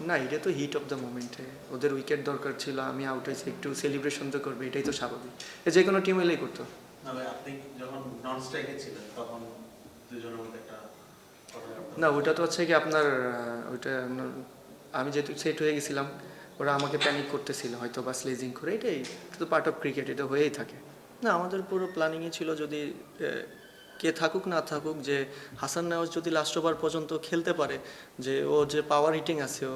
না, এটা তো হিট অফ দ্য মোমেন্টে ওদের উইকেট দরকার ছিল, আমি আউট হয়েছি, একটু সেলিব্রেশন তো করবে, এটাই তো স্বাভাবিক, যে কোনো টিম এলেই করতো। না ভাই, আপনি যখন নন স্ট্রাইকে ছিলেন তখন দুজনের মধ্যে একটা কথাবার্তা না, ওটা তো হচ্ছে কি আপনার ওইটা আমি যেহেতু সেট হয়ে গেছিলাম, ওরা আমাকে প্যানিক করতেছিল হয়তো বা স্লেজিং করে, এটাই তো পার্ট অফ ক্রিকেট, এটা হয়েই থাকে। না, আমাদের পুরো প্ল্যানিংই ছিল যদি কে থাকুক না থাকুক, যে হাসান নেওয়াজ যদি লাস্ট ওভার পর্যন্ত খেলতে পারে, যে ও যে পাওয়ার হিটিং আছে ও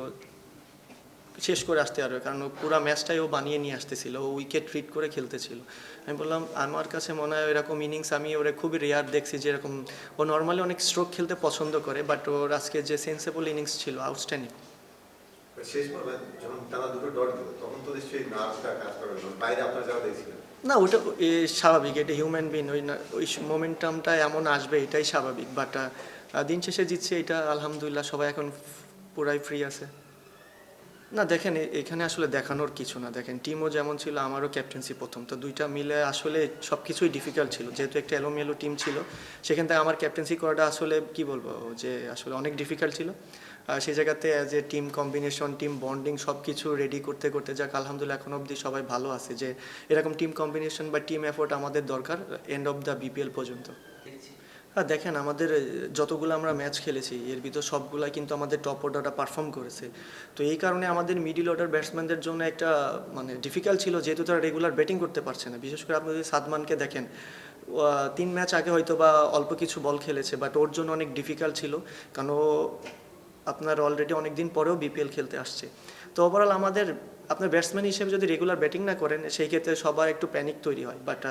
শেষ করে আসতে পারবে, কারণ ও পুরো ম্যাচটাই ও বানিয়ে নিয়ে আসতেছিল, ও উইকেট ট্রিট করে খেলতেছিল। আমি বললাম আমার কাছে মনে হয় এরকম ইনিংস আমি ওরা খুবই রেয়ার দেখছি, যেরকম ও নর্মালি অনেক স্ট্রোক খেলতে পছন্দ করে, বাট ওর আজকে যে সেন্সেবল ইনিংস ছিল আউটস্ট্যান্ডিং। শেষ পর্বে যখন টানা দুটো ডট দিল তখন তো নিশ্চয়ই নার্ভসটা কাজ করে না, বাইরে আপনার যাওয়া দেখছিলেন। না, ওটা স্বাভাবিক, এটা হিউম্যান বিন, ওই মোমেন্টামটা এমন আসবে, এটাই স্বাভাবিক, বাট দিন শেষে জিতছে, এটা আলহামদুলিল্লাহ, সবাই এখন পুরাই ফ্রি আছে। না দেখেন, এখানে আসলে দেখানোর কিছু না, দেখেন টিমও যেমন ছিল, আমারও ক্যাপ্টেন্সি প্রথম, তো দুইটা মিলে আসলে সব কিছুই ডিফিকাল্ট ছিল, যেহেতু একটা এলোমেলো টিম ছিল, সেখান থেকে আমার ক্যাপ্টেন্সি করাটা আসলে কি বলবো, যে আসলে অনেক ডিফিকাল্ট ছিল। সেই জায়গাতে as a team combination, team bonding সব কিছু রেডি করতে করতে যাক আলহামদুলিল্লাহ এখন অবধি সবাই ভালো আছে, যে এরকম টিম কম্বিনেশন বা টিম এফোর্ট আমাদের দরকার এন্ড অফ দ্য বিপিএল পর্যন্ত। হ্যাঁ দেখেন, আমাদের যতগুলো আমরা ম্যাচ খেলেছি এর ভিতর সবগুলাই কিন্তু আমাদের টপ অর্ডারটা পারফর্ম করেছে, তো এই কারণে আমাদের মিডিল অর্ডার ব্যাটসম্যানদের জন্য একটা মানে ডিফিকাল্ট ছিল, যেহেতু তারা রেগুলার ব্যাটিং করতে পারছে না, বিশেষ করে আপনি যদি সাদমানকে দেখেন, 3 ম্যাচ আগে হয়তো বা অল্প কিছু বল খেলেছে, বাট ওর জন্য অনেক ডিফিকাল্ট ছিল, কারণ ও আপনার অলরেডি অনেক দিন পরেও বিপিএল খেলতে আসছে। তো ওভারঅল আমাদের আপনার ব্যাটসম্যান হিসেবে যদি রেগুলার ব্যাটিং না করেন, সেই ক্ষেত্রে সবার একটু প্যানিক তৈরি হয়, বাট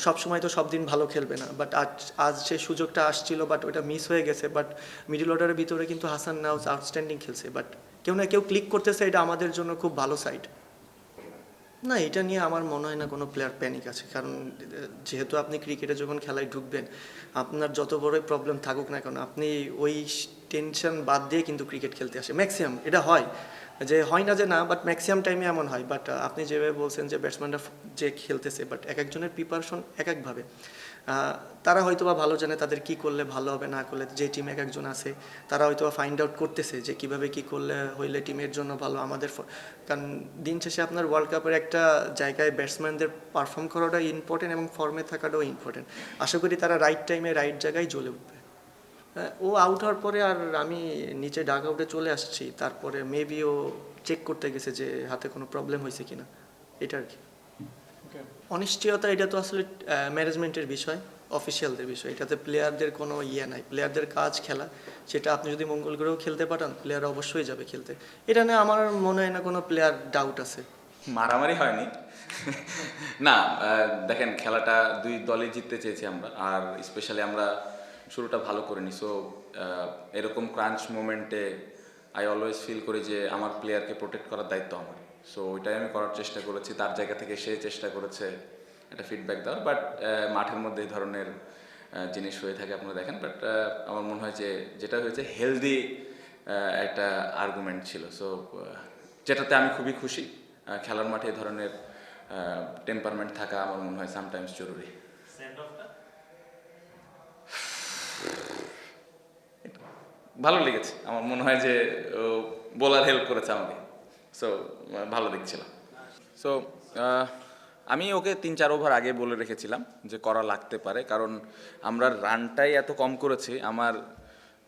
সব সময় তো সব দিন ভালো খেলবে না, বাট আজ আজ সেই সুযোগটা আসছিল, বাট ওটা মিস হয়ে গেছে, বাট মিডল অর্ডারের ভিতরে কিন্তু হাসান নাউজ আউটস্ট্যান্ডিং খেলছে, বাট কেউ না কেউ ক্লিক করতেছে, এটা আমাদের জন্য খুব ভালো সাইড। না, এটা নিয়ে আমার মনে হয় না কোনো প্লেয়ার প্যানিক আছে, কারণ যেহেতু আপনি ক্রিকেটে যখন খেলায় ঢুকবেন, আপনার যত বড়ই প্রবলেম থাকুক না কেন, আপনি ওই টেনশন বাদ দিয়ে কিন্তু ক্রিকেট খেলতে আসে ম্যাক্সিমাম, এটা হয়, যে হয় না যে না, বাট ম্যাক্সিমাম টাইমে এমন হয়, বাট আপনি যেভাবে বলছেন যে ব্যাটসম্যানরা যে খেলতেছে, বাট এক একজনের প্রিপারেশন এক একভাবে, তারা হয়তো বা ভালো জানে তাদের কি করলে ভালো হবে, না করলে, যে টিম এক একজন আছে তারা হয়তো বা ফাইন্ড আউট করতেছে যে কিভাবে কি করলে হইলে টিমের জন্য ভালো, আমাদের কারণ দিন শেষে আপনার ওয়ার্ল্ড কাপের একটা জায়গায় ব্যাটসম্যানদের পারফর্ম করাটা ইম্পর্টেন্ট এবং ফর্মে থাকাটাও ইম্পর্টেন্ট। আশা করি তারা রাইট টাইমে রাইট জায়গায় জ্বলে উঠবে। ও আউট হওয়ার পরে আর আমি নিচে ডাগ আউটে চলে আসছি, তারপরে মেবি ও চেক করতে গেছে যে হাতে কোনো প্রবলেম হয়েছে কিনা, এটা আর কি। অনিশ্চয়তা, এটা তো আসলে ম্যানেজমেন্টের বিষয়, অফিসিয়ালদের বিষয়, এটাতে প্লেয়ারদের কোনো ইয়ে নাই, প্লেয়ারদের কাজ খেলা, সেটা আপনি যদি মঙ্গল গ্রহেও খেলতে পাঠান প্লেয়ার অবশ্যই যাবে খেলতে, এটা নিয়ে আমার মনে হয় না কোনো প্লেয়ার ডাউট আছে। মারামারি হয়নি। না, দেখেন খেলাটা দুই দলই জিততে চেয়েছি আমরা, আর স্পেশালি আমরা শুরুটা ভালো করিনি, সো এরকম ক্রাঞ্চ মোমেন্টে আই অলওয়েজ ফিল করি যে আমার প্লেয়ারকে প্রোটেক্ট করার দায়িত্ব আমার, সো ওইটাই আমি করার চেষ্টা করেছি, তার জায়গা থেকে সে চেষ্টা করেছে একটা ফিডব্যাক দেওয়ার, বাট মাঠের মধ্যে এই ধরনের জিনিস হয়ে থাকে আপনারা দেখেন, বাট আমার মনে হয় যে যেটা হয়েছে হেলদি একটা আর্গুমেন্ট ছিল, সো যেটাতে আমি খুবই খুশি। খেলার মাঠে এই ধরনের টেম্পারমেন্ট থাকা আমার মনে হয় সামটাইমস জরুরি। ভালো লেগেছে, আমার মনে হয় যে বোলার হেল্প করেছে আমাকে, সো ভালো দেখছিলাম। সো আমি ওকে 3-4 ওভার আগে বলে রেখেছিলাম যে করা লাগতে পারে, কারণ আমরা রানটাই এত কম করেছি, আমার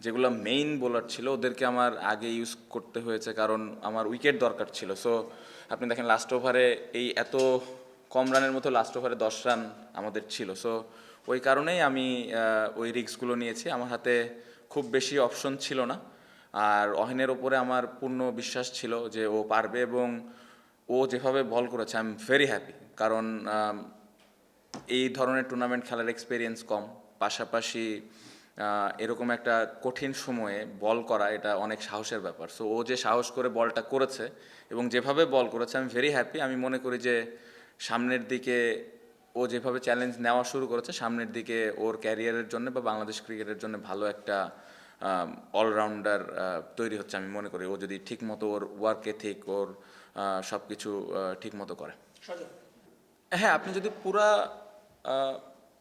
যেগুলো মেইন বোলার ছিল ওদেরকে আমার আগে ইউজ করতে হয়েছে, কারণ আমার উইকেট দরকার ছিল। সো আপনি দেখেন লাস্ট ওভারে এই এত কম রানের মতো লাস্ট ওভারে 10 রান আমাদের ছিল, সো ওই কারণেই আমি ওই রিস্কগুলো নিয়েছি, আমার হাতে খুব বেশি অপশন ছিল না, আর অহেনের ওপরে আমার পূর্ণ বিশ্বাস ছিল যে ও পারবে, এবং ও যেভাবে বল করেছে আই এম ভেরি হ্যাপি, কারণ এই ধরনের টুর্নামেন্ট খেলার এক্সপিরিয়েন্স কম, পাশাপাশি এরকম একটা কঠিন সময়ে বল করা এটা অনেক সাহসের ব্যাপার, সো ও যে সাহস করে বলটা করেছে এবং যেভাবে বল করেছে আমি ভেরি হ্যাপি। আমি মনে করি যে সামনের দিকে ও যেভাবে চ্যালেঞ্জ নেওয়া শুরু করেছে, সামনের দিকে ওর ক্যারিয়ারের জন্য বা বাংলাদেশ ক্রিকেটের জন্য ভালো একটা অলরাউন্ডার তৈরি হচ্ছে আমি মনে করি, ও যদি ঠিকমতো ওর ওয়ার্ক এথিক, ওর সব কিছু ঠিকমতো করে। হ্যাঁ, আপনি যদি পুরা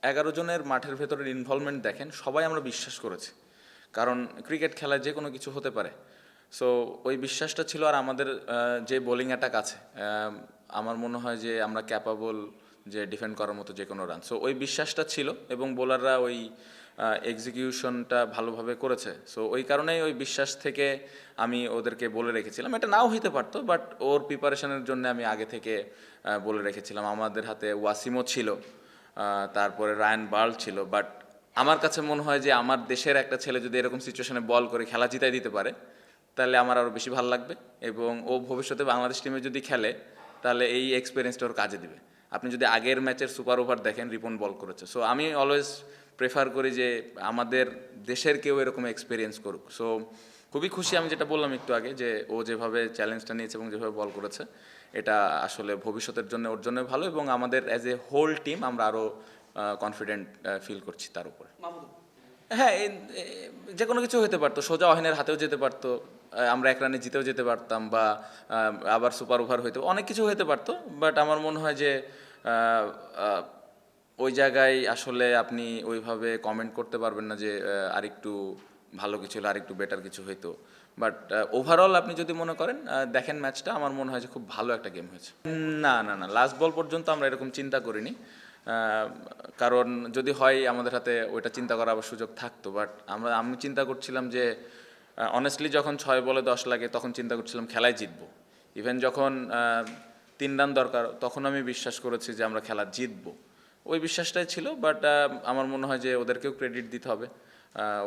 11 জনের মাঠের ভেতরের ইনভলভমেন্ট দেখেন, সবাই আমরা বিশ্বাস করেছি, কারণ ক্রিকেট খেলায় যে কোনো কিছু হতে পারে, সো ওই বিশ্বাসটা ছিল। আর আমাদের যে বোলিং অ্যাটাক আছে, আমার মনে হয় যে আমরা ক্যাপাবল যে ডিফেন্ড করার মতো যে কোনো রান। সো ওই বিশ্বাসটা ছিল এবং বোলাররা ওই এক্সিকিউশনটা ভালোভাবে করেছে। সো ওই কারণেই ওই বিশ্বাস থেকে আমি ওদেরকে বলে রেখেছিলাম। এটা নাও হইতে পারতো, বাট ওর প্রিপারেশনের জন্য আমি আগে থেকে বলে রেখেছিলাম। আমাদের হাতে ওয়াসিমও ছিল, তারপরে রায়ান বার্ল ছিল। বাট আমার কাছে মনে হয় যে আমার দেশের একটা ছেলে যদি এরকম সিচুয়েশনে বল করে খেলা জিতাই দিতে পারে, তাহলে আমার আরও বেশি ভালো লাগবে এবং ও ভবিষ্যতে বাংলাদেশ টিমে যদি খেলে তাহলে এই এক্সপিরিয়েন্সটা ওর কাজে দিবে। আপনি যদি আগের ম্যাচের সুপার ওভার দেখেন, রিপন বল করেছে। সো আমি অলওয়েজ প্রেফার করি যে আমাদের দেশের কেউ এরকম এক্সপিরিয়েন্স করুক। সো খুবই খুশি, আমি যেটা বললাম একটু আগে, যে ও যেভাবে চ্যালেঞ্জটা নিয়েছে এবং যেভাবে বল করেছে, এটা আসলে ভবিষ্যতের জন্য ওর জন্য ভালো এবং আমাদের অ্যাজ এ হোল টিম আমরা আরও কনফিডেন্ট ফিল করছি তার উপরে। হ্যাঁ, যে কোনো কিছু হতে পারতো, সোজা অহেনের হাতেও যেতে পারতো, আমরা এক রানে জিতেও যেতে পারতাম, বা আবার সুপার ওভার হইতে, অনেক কিছু হতে পারতো। বাট আমার মনে হয় যে ওই জায়গায় আসলে আপনি ওইভাবে কমেন্ট করতে পারবেন না যে আরেকটু ভালো কিছু হলো, আরেকটু বেটার কিছু হইতো। বাট ওভারঅল আপনি যদি মনে করেন, দেখেন ম্যাচটা, আমার মনে হয় যে খুব ভালো একটা গেম হয়েছে। না না না, লাস্ট বল পর্যন্ত আমরা এরকম চিন্তা করিনি। কারণ যদি হয় আমাদের হাতে ওইটা চিন্তা করার আবার সুযোগ থাকতো। বাট আমি চিন্তা করছিলাম যে অনেস্টলি যখন 6 বলে 10 লাগে তখন চিন্তা করছিলাম খেলায় জিতবো। ইভেন যখন 3 রান দরকার তখন আমি বিশ্বাস করেছি যে আমরা খেলা জিতবো। ওই বিশ্বাসটাই ছিল। বাট আমার মনে হয় যে ওদেরকেও ক্রেডিট দিতে হবে,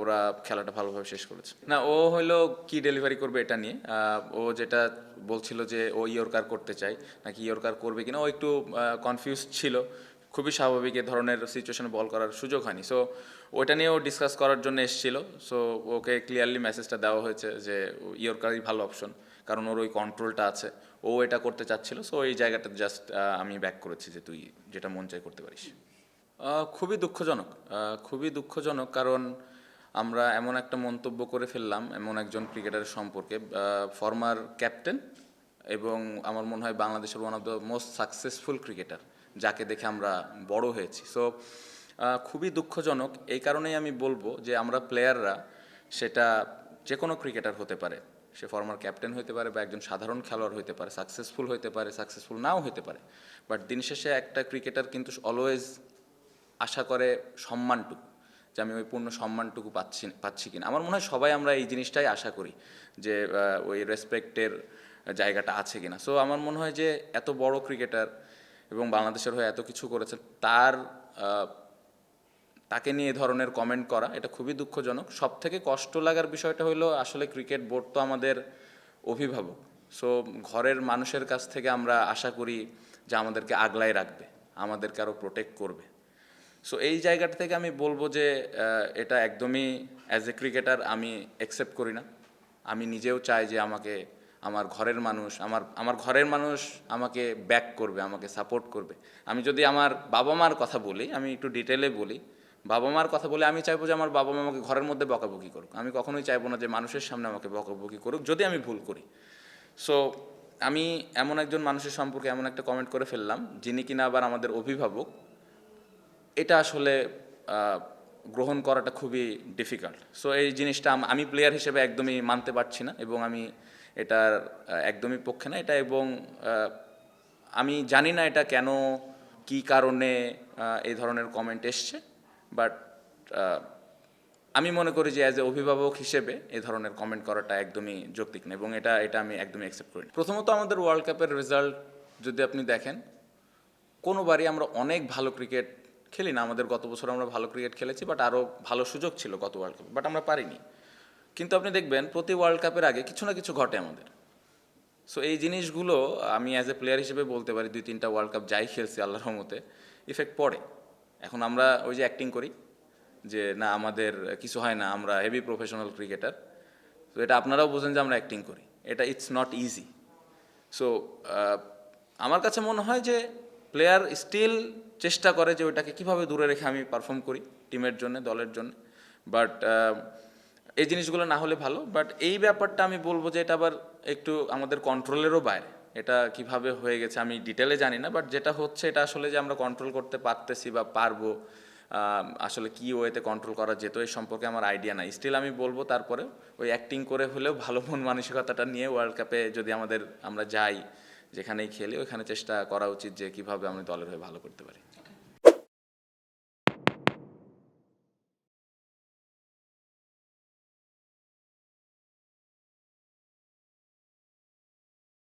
ওরা খেলাটা ভালোভাবে শেষ করেছে। না, ও হলো কি ডেলিভারি করবে এটা নিয়ে, ও যেটা বলছিল যে ও ইয়র্কার করতে চায় নাকি ইয়র্কার করবে কিনা, ও একটু কনফিউজ ছিল। খুবই স্বাভাবিক, এ ধরনের সিচুয়েশনে বল করার সুযোগ হয়নি। সো ওইটা নিয়েও ডিসকাস করার জন্য এসেছিল। সো ওকে ক্লিয়ারলি মেসেজটা দেওয়া হয়েছে যে ইয়র্কারই ভালো অপশন, কারণ ওর ওই কন্ট্রোলটা আছে, ও এটা করতে চাচ্ছিল। সো এই জায়গাটা জাস্ট আমি ব্যাক করেছি যে তুই যেটা মন চাই করতে পারিস। খুবই দুঃখজনক, খুবই দুঃখজনক, কারণ আমরা এমন একটা মন্তব্য করে ফেললাম এমন একজন ক্রিকেটারের সম্পর্কে, ফর্মার ক্যাপ্টেন এবং আমার মনে হয় বাংলাদেশের one of the most successful cricketer, যাকে দেখে আমরা বড় হয়েছি। সো খুবই দুঃখজনক। এই কারণেই আমি বলবো যে আমরা প্লেয়াররা, সেটা যে কোনো ক্রিকেটার হতে পারে, সে ফর্মার ক্যাপ্টেন হতে পারে বা একজন সাধারণ খেলোয়াড় হতে পারে, সাকসেসফুল হতে পারে, সাকসেসফুল নাও হতে পারে, বাট দিন শেষে একটা ক্রিকেটার কিন্তু অলওয়েজ আশা করে সম্মানটুকু, যে আমি ওই পূর্ণ সম্মানটুকু পাচ্ছি কিনা। আমার মনে হয় সবাই আমরা এই জিনিসটাই আশা করি, যে ওই রেসপেক্টের জায়গাটা আছে কিনা। সো আমার মনে হয় যে এত বড় ক্রিকেটার এবং বাংলাদেশের হয়ে এত কিছু করেছে, তাকে নিয়ে এ ধরনের কমেন্ট করা, এটা খুবই দুঃখজনক। সব থেকে কষ্ট লাগার বিষয়টা হলো আসলে ক্রিকেট বোর্ড তো আমাদের অভিভাবক। সো ঘরের মানুষের কাছ থেকে আমরা আশা করি যে আমাদেরকে আগলায় রাখবে, আমাদেরকে আরও প্রোটেক্ট করবে। সো এই জায়গাটা থেকে আমি বলবো যে এটা একদমই অ্যাজ এ ক্রিকেটার আমি অ্যাকসেপ্ট করি না। আমি নিজেও চাই যে আমার ঘরের মানুষ আমাকে ব্যাক করবে, আমাকে সাপোর্ট করবে। আমি যদি আমার বাবা মার কথা বলি, আমি একটু ডিটেলে বলি, বাবা মার কথা বলে আমি চাইবো যে আমার বাবা মা আমাকে ঘরের মধ্যে বকাবকি করুক। আমি কখনোই চাইবো না যে মানুষের সামনে আমাকে বকাবকি করুক যদি আমি ভুল করি। সো আমি এমন একজন মানুষের সম্পর্কে এমন একটা কমেন্ট করে ফেললাম যিনি কিনা আবার আমাদের অভিভাবক, এটা আসলে গ্রহণ করাটা খুবই ডিফিকাল্ট। সো এই জিনিসটা আমি প্লেয়ার হিসেবে একদমই মানতে পারছি না এবং আমি এটার একদমই পক্ষে না এটা। এবং আমি জানি না এটা কেন, কি কারণে এই ধরনের কমেন্ট এসছে, বাট আমি মনে করি যে অ্যাজ এ অভিভাবক হিসেবে এই ধরনের কমেন্ট করাটা একদমই যৌক্তিক না এবং এটা আমি একদমই অ্যাকসেপ্ট করি না। প্রথমত আমাদের ওয়ার্ল্ড কাপের রেজাল্ট যদি আপনি দেখেন, কোনোবারই আমরা অনেক ভালো ক্রিকেট খেলি না। আমাদের গত বছর আমরা ভালো ক্রিকেট খেলেছি, বাট আরও ভালো সুযোগ ছিল গত ওয়ার্ল্ড কাপে, বাট আমরা পারিনি। কিন্তু আপনি দেখবেন প্রতি ওয়ার্ল্ড কাপের আগে কিছু না কিছু ঘটে আমাদের। সো এই জিনিসগুলো আমি অ্যাজ এ প্লেয়ার হিসেবে বলতে পারি, 2-3টা ওয়ার্ল্ড কাপ যাই খেলছি আল্লাহর রহমতে ইফেক্ট পড়ে। এখন আমরা ওই যে অ্যাক্টিং করি যে না আমাদের কিছু হয় না, আমরা হেভি প্রফেশনাল ক্রিকেটার। তো এটা আপনারাও বোঝেন যে আমরা অ্যাক্টিং করি, এটা ইটস নট ইজি। সো আমার কাছে মনে হয় যে প্লেয়ার স্টিল চেষ্টা করে যে ওইটাকে কীভাবে দূরে রেখে আমি পারফর্ম করি টিমের জন্য, দলের জন্য। বাট এই জিনিসগুলো না হলে ভালো। বাট এই ব্যাপারটা আমি বলবো যে এটা আবার একটু আমাদের কন্ট্রোলেরও বাইরে। এটা কিভাবে হয়ে গেছে আমি ডিটেলে জানি না, বাট যেটা হচ্ছে এটা আসলে যে আমরা কন্ট্রোল করতে পারতেছি বা পারবো আসলে কি ওয়েতে কন্ট্রোল করা যেত এই সম্পর্কে আমার আইডিয়া নাই। স্টিল আমি বলবো তারপরে ওই অ্যাক্টিং করে হলেও ভালো মন মানসিকতাটা নিয়ে ওয়ার্ল্ড কাপে যদি আমরা যাই, যেখানেই খেলি ওইখানে চেষ্টা করা উচিত যে কীভাবে আমি দলের হয়ে ভালো করতে পারি।